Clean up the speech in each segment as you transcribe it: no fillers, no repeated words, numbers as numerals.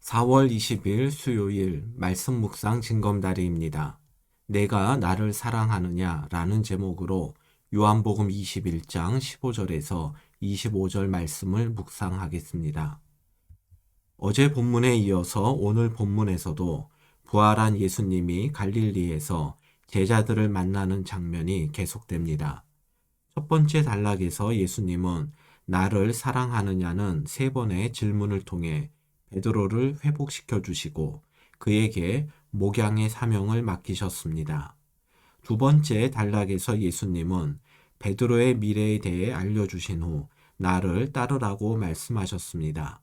4월 20일 수요일 말씀 묵상 징검다리입니다. 내가 나를 사랑하느냐 라는 제목으로 요한복음 21장 15절에서 25절 말씀을 묵상하겠습니다. 어제 본문에 이어서 오늘 본문에서도 부활한 예수님이 갈릴리에서 제자들을 만나는 장면이 계속됩니다. 첫 번째 단락에서 예수님은 나를 사랑하느냐는 세 번의 질문을 통해 베드로를 회복시켜 주시고 그에게 목양의 사명을 맡기셨습니다. 두 번째 단락에서 예수님은 베드로의 미래에 대해 알려주신 후 나를 따르라고 말씀하셨습니다.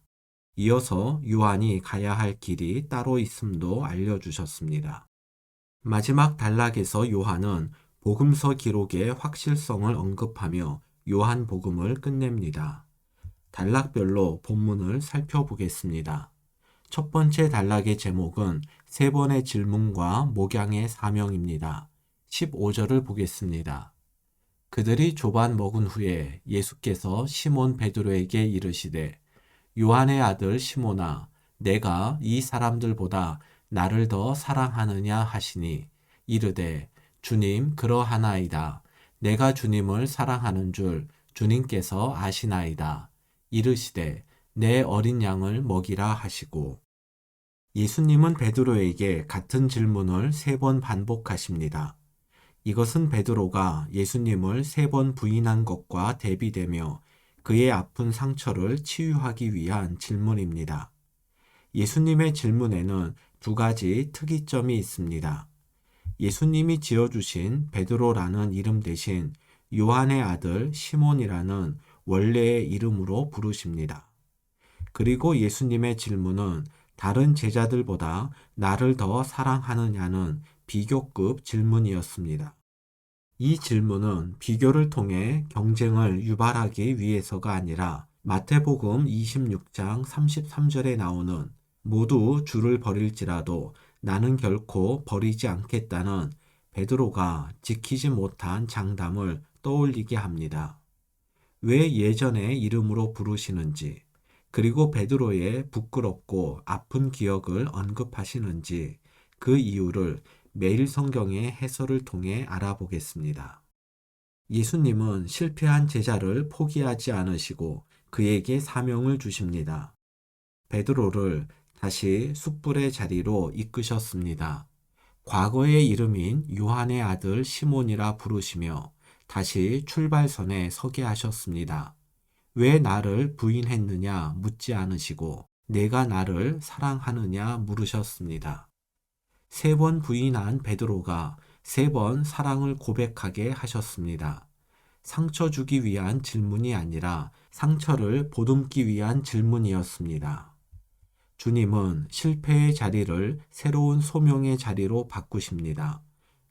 이어서 요한이 가야 할 길이 따로 있음도 알려주셨습니다. 마지막 단락에서 요한은 복음서 기록의 확실성을 언급하며 요한복음을 끝냅니다. 단락별로 본문을 살펴보겠습니다. 첫 번째 단락의 제목은 세 번의 질문과 목양의 사명입니다. 15절을 보겠습니다. 그들이 조반 먹은 후에 예수께서 시몬 베드로에게 이르시되 요한의 아들 시몬아 내가 이 사람들보다 나를 더 사랑하느냐 하시니 이르되 주님 그러하나이다. 내가 주님을 사랑하는 줄 주님께서 아시나이다. 이르시되 내 어린 양을 먹이라 하시고 예수님은 베드로에게 같은 질문을 세 번 반복하십니다. 이것은 베드로가 예수님을 세 번 부인한 것과 대비되며 그의 아픈 상처를 치유하기 위한 질문입니다. 예수님의 질문에는 두 가지 특이점이 있습니다. 예수님이 지어주신 베드로라는 이름 대신 요한의 아들 시몬이라는 원래의 이름으로 부르십니다. 그리고 예수님의 질문은 다른 제자들보다 나를 더 사랑하느냐는 비교급 질문이었습니다. 이 질문은 비교를 통해 경쟁을 유발하기 위해서가 아니라 마태복음 26장 33절에 나오는 모두 주를 버릴지라도 나는 결코 버리지 않겠다는 베드로가 지키지 못한 장담을 떠올리게 합니다. 왜 예전의 이름으로 부르시는지, 그리고 베드로의 부끄럽고 아픈 기억을 언급하시는지 그 이유를 매일 성경의 해설을 통해 알아보겠습니다. 예수님은 실패한 제자를 포기하지 않으시고 그에게 사명을 주십니다. 베드로를 다시 숯불의 자리로 이끄셨습니다. 과거의 이름인 요한의 아들 시몬이라 부르시며 다시 출발선에 서게 하셨습니다. 왜 나를 부인했느냐 묻지 않으시고 내가 나를 사랑하느냐 물으셨습니다. 세 번 부인한 베드로가 세 번 사랑을 고백하게 하셨습니다. 상처 주기 위한 질문이 아니라 상처를 보듬기 위한 질문이었습니다. 주님은 실패의 자리를 새로운 소명의 자리로 바꾸십니다.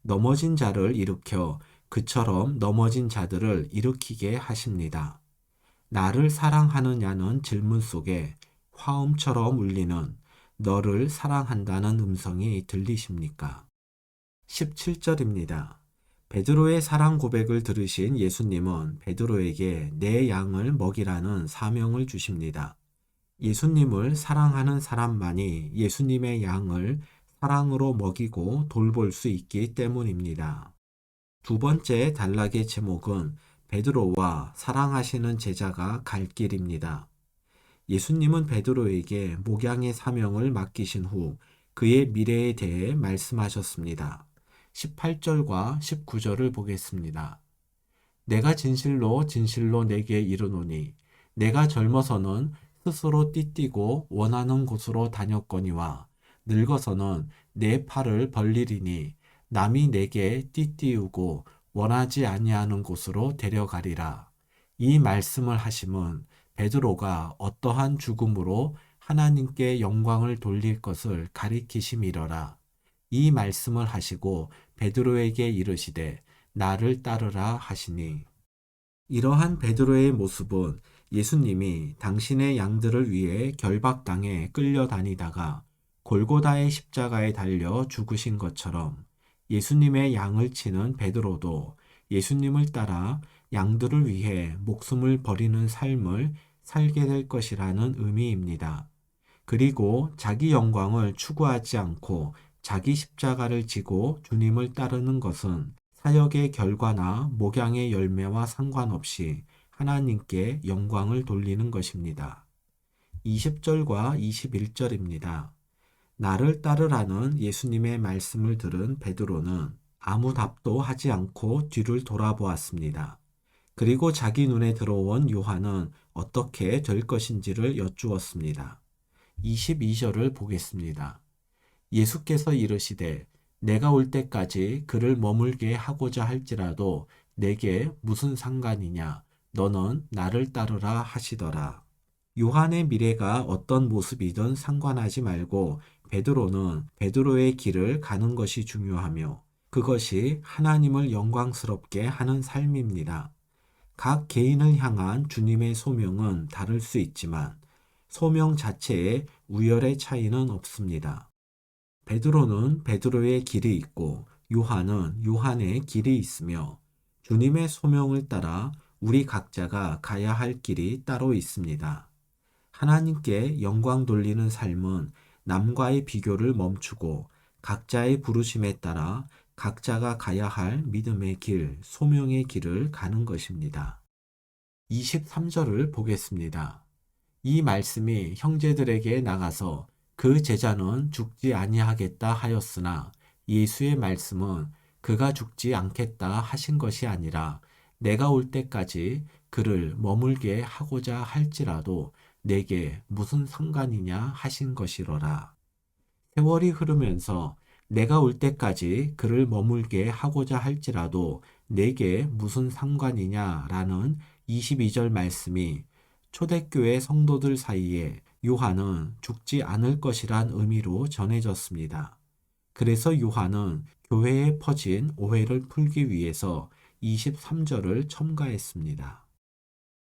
넘어진 자를 일으켜 그처럼 넘어진 자들을 일으키게 하십니다. 나를 사랑하느냐는 질문 속에 화음처럼 울리는 너를 사랑한다는 음성이 들리십니까? 17절입니다. 베드로의 사랑 고백을 들으신 예수님은 베드로에게 내 양을 먹이라는 사명을 주십니다. 예수님을 사랑하는 사람만이 예수님의 양을 사랑으로 먹이고 돌볼 수 있기 때문입니다. 두 번째 단락의 제목은 베드로와 사랑하시는 제자가 갈 길입니다. 예수님은 베드로에게 목양의 사명을 맡기신 후 그의 미래에 대해 말씀하셨습니다. 18절과 19절을 보겠습니다. 내가 진실로 진실로 내게 이르노니 내가 젊어서는 스스로 띠띠고 원하는 곳으로 다녔거니와 늙어서는 내 팔을 벌리리니 남이 내게 띠띠우고 원하지 아니하는 곳으로 데려가리라. 이 말씀을 하심은 베드로가 어떠한 죽음으로 하나님께 영광을 돌릴 것을 가리키심이러라. 이 말씀을 하시고 베드로에게 이르시되 나를 따르라 하시니 이러한 베드로의 모습은 예수님이 당신의 양들을 위해 결박당해 끌려다니다가 골고다의 십자가에 달려 죽으신 것처럼 예수님의 양을 치는 베드로도 예수님을 따라 양들을 위해 목숨을 버리는 삶을 살게 될 것이라는 의미입니다. 그리고 자기 영광을 추구하지 않고 자기 십자가를 지고 주님을 따르는 것은 사역의 결과나 목양의 열매와 상관없이 하나님께 영광을 돌리는 것입니다. 20절과 21절입니다. 나를 따르라는 예수님의 말씀을 들은 베드로는 아무 답도 하지 않고 뒤를 돌아보았습니다. 그리고 자기 눈에 들어온 요한은 어떻게 될 것인지를 여쭈었습니다. 22절을 보겠습니다. 예수께서 이르시되 내가 올 때까지 그를 머물게 하고자 할지라도 내게 무슨 상관이냐 너는 나를 따르라 하시더라. 요한의 미래가 어떤 모습이든 상관하지 말고 베드로는 베드로의 길을 가는 것이 중요하며 그것이 하나님을 영광스럽게 하는 삶입니다. 각 개인을 향한 주님의 소명은 다를 수 있지만 소명 자체에 우열의 차이는 없습니다. 베드로는 베드로의 길이 있고 요한은 요한의 길이 있으며 주님의 소명을 따라 우리 각자가 가야 할 길이 따로 있습니다. 하나님께 영광 돌리는 삶은 남과의 비교를 멈추고 각자의 부르심에 따라 각자가 가야 할 믿음의 길, 소명의 길을 가는 것입니다. 23절을 보겠습니다. 이 말씀이 형제들에게 나가서 그 제자는 죽지 아니하겠다 하였으나 예수의 말씀은 그가 죽지 않겠다 하신 것이 아니라 내가 올 때까지 그를 머물게 하고자 할지라도 내게 무슨 상관이냐 하신 것이로라. 세월이 흐르면서 내가 올 때까지 그를 머물게 하고자 할지라도 내게 무슨 상관이냐라는 22절 말씀이 초대교회 성도들 사이에 요한은 죽지 않을 것이란 의미로 전해졌습니다. 그래서 요한은 교회에 퍼진 오해를 풀기 위해서 23절을 첨가했습니다.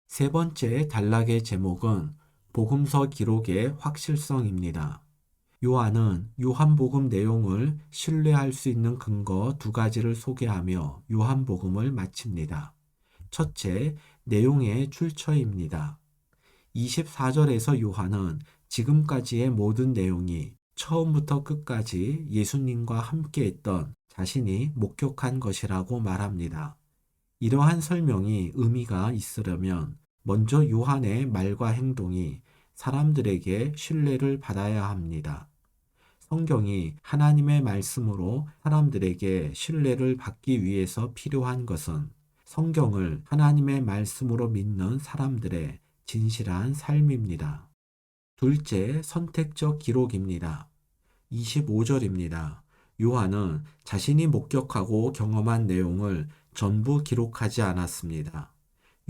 세 번째 단락의 제목은 복음서 기록의 확실성입니다. 요한은 요한복음 내용을 신뢰할 수 있는 근거 두 가지를 소개하며 요한복음을 마칩니다. 첫째, 내용의 출처입니다. 24절에서 요한은 지금까지의 모든 내용이 처음부터 끝까지 예수님과 함께 했던 자신이 목격한 것이라고 말합니다. 이러한 설명이 의미가 있으려면 먼저 요한의 말과 행동이 사람들에게 신뢰를 받아야 합니다. 성경이 하나님의 말씀으로 사람들에게 신뢰를 받기 위해서 필요한 것은 성경을 하나님의 말씀으로 믿는 사람들의 진실한 삶입니다. 둘째, 선택적 기록입니다. 25절입니다. 요한은 자신이 목격하고 경험한 내용을 전부 기록하지 않았습니다.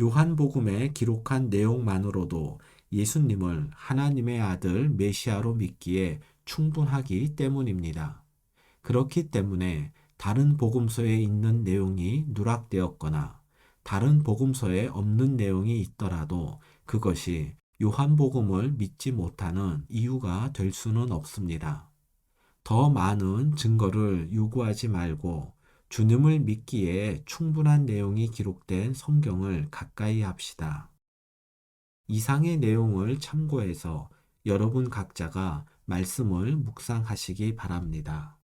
요한복음에 기록한 내용만으로도 예수님을 하나님의 아들 메시아로 믿기에 충분하기 때문입니다. 그렇기 때문에 다른 복음서에 있는 내용이 누락되었거나 다른 복음서에 없는 내용이 있더라도 그것이 요한복음을 믿지 못하는 이유가 될 수는 없습니다. 더 많은 증거를 요구하지 말고 주님을 믿기에 충분한 내용이 기록된 성경을 가까이 합시다. 이상의 내용을 참고해서 여러분 각자가 말씀을 묵상하시기 바랍니다.